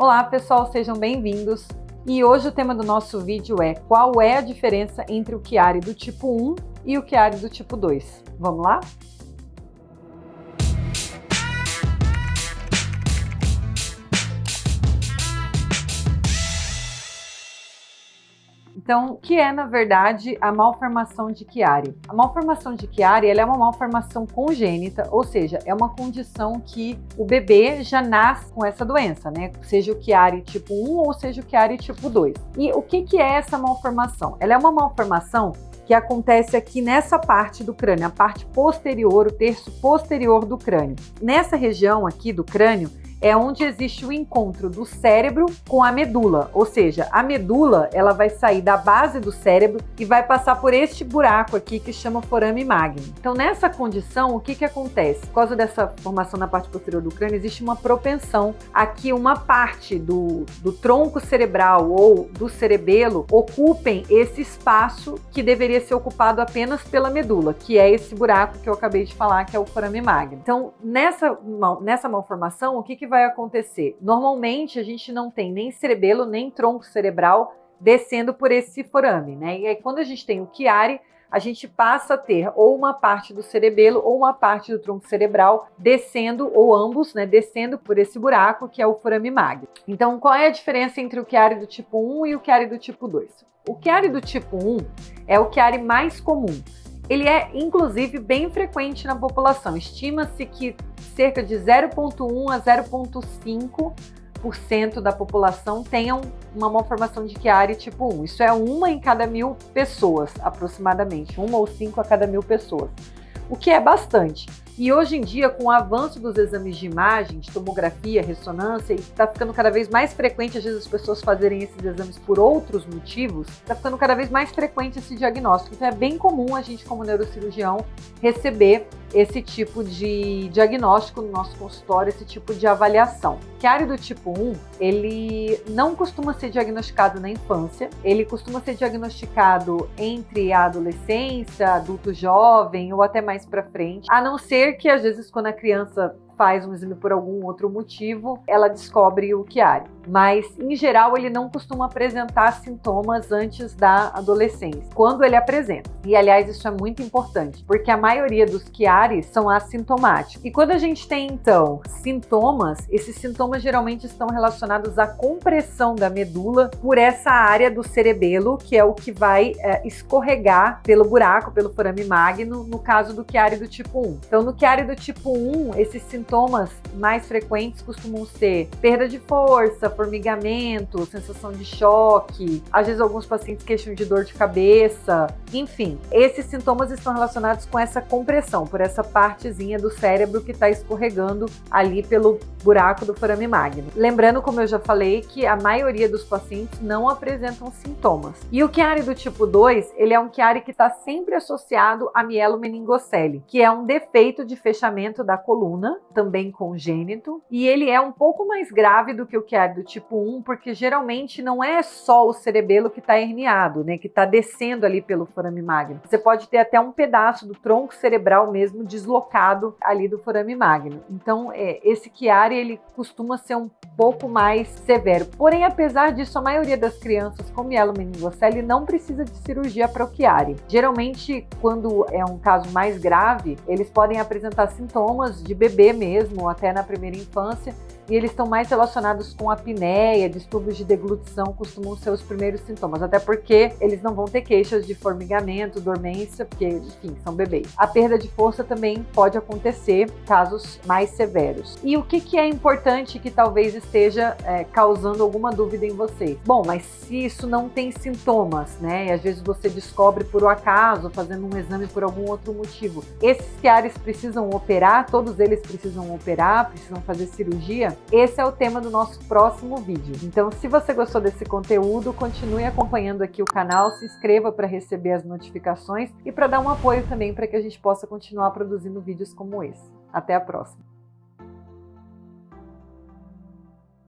Olá pessoal, sejam bem-vindos! E hoje o tema do nosso vídeo é qual é a diferença entre o Chiari do tipo 1 e o Chiari do tipo 2. Vamos lá? Então, o que é, na verdade, a malformação de Chiari? A malformação de Chiari ela é uma malformação congênita, ou seja, é uma condição que o bebê já nasce com essa doença, né? Seja o Chiari tipo 1 ou seja o Chiari tipo 2. E o que é essa malformação? Ela é uma malformação que acontece aqui nessa parte do crânio, a parte posterior, o terço posterior do crânio. Nessa região aqui do crânio, é onde existe o encontro do cérebro com a medula, ou seja, a medula ela vai sair da base do cérebro e vai passar por este buraco aqui que chama forame magno. Então nessa condição, o que acontece? Por causa dessa formação na parte posterior do crânio, existe uma propensão a que uma parte do tronco cerebral ou do cerebelo ocupem esse espaço que deveria ser ocupado apenas pela medula, que é esse buraco que eu acabei de falar, que é o forame magno. Então nessa malformação, o que vai acontecer? Normalmente a gente não tem nem cerebelo, nem tronco cerebral descendo por esse forame, né? E aí quando a gente tem o Chiari, a gente passa a ter ou uma parte do cerebelo ou uma parte do tronco cerebral descendo, ou ambos, né, descendo por esse buraco que é o forame magno. Então, qual é a diferença entre o Chiari do tipo 1 e o Chiari do tipo 2? O Chiari do tipo 1 é o Chiari mais comum. Ele é, inclusive, bem frequente na população. Estima-se que cerca de 0,1 a 0,5% da população tenham uma malformação de Chiari tipo 1. Isso é 1 em cada 1.000 pessoas, aproximadamente. 1 ou 5 a cada 1.000 pessoas. O que é bastante. E hoje em dia, com o avanço dos exames de imagem, de tomografia, ressonância, e está ficando cada vez mais frequente, às vezes as pessoas fazerem esses exames por outros motivos, está ficando cada vez mais frequente esse diagnóstico. Então é bem comum a gente, como neurocirurgião, receber esse tipo de diagnóstico no nosso consultório, esse tipo de avaliação. Chiari do tipo 1, ele não costuma ser diagnosticado na infância, ele costuma ser diagnosticado entre a adolescência, adulto jovem ou até mais para frente, a não ser que às vezes quando a criança faz um exame por algum outro motivo, ela descobre o Chiari. Mas, em geral, ele não costuma apresentar sintomas antes da adolescência, quando ele apresenta. E, aliás, isso é muito importante, porque a maioria dos Chiaris são assintomáticos. E quando a gente tem, então, sintomas, esses sintomas geralmente estão relacionados à compressão da medula por essa área do cerebelo, que é o que vai escorregar pelo buraco, pelo forame magno, no caso do Chiari do tipo 1. Então, no Chiari do tipo 1, esses sintomas mais frequentes costumam ser perda de força, formigamento, sensação de choque, às vezes alguns pacientes queixam de dor de cabeça, enfim, esses sintomas estão relacionados com essa compressão, por essa partezinha do cérebro que está escorregando ali pelo buraco do forame magno. Lembrando, como eu já falei, que a maioria dos pacientes não apresentam sintomas. E o Chiari do tipo 2, ele é um Chiari que está sempre associado a mielomeningocele, que é um defeito de fechamento da coluna, também congênito, e ele é um pouco mais grave do que o Chiari do tipo 1, porque geralmente não é só o cerebelo que está herniado, né, que está descendo ali pelo forame magno. Você pode ter até um pedaço do tronco cerebral mesmo deslocado ali do forame magno. Então, esse Chiari, ele costuma ser um pouco mais severo. Porém, apesar disso, a maioria das crianças com mielomeningocele não precisa de cirurgia para o Chiari. Geralmente, quando é um caso mais grave, eles podem apresentar sintomas de bebê mesmo, até na primeira infância, e eles estão mais relacionados com apneia, distúrbios de deglutição, costumam ser os primeiros sintomas, até porque eles não vão ter queixas de formigamento, dormência, porque, enfim, são bebês. A perda de força também pode acontecer, casos mais severos. E o que é importante que talvez esteja causando alguma dúvida em vocês? Bom, mas se isso não tem sintomas, né, e às vezes você descobre por um acaso, fazendo um exame por algum outro motivo, esses Chiaris precisam operar, todos eles precisam operar, precisam fazer cirurgia? Esse é o tema do nosso próximo vídeo. Então, se você gostou desse conteúdo, continue acompanhando aqui o canal, se inscreva para receber as notificações e para dar um apoio também para que a gente possa continuar produzindo vídeos como esse. Até a próxima!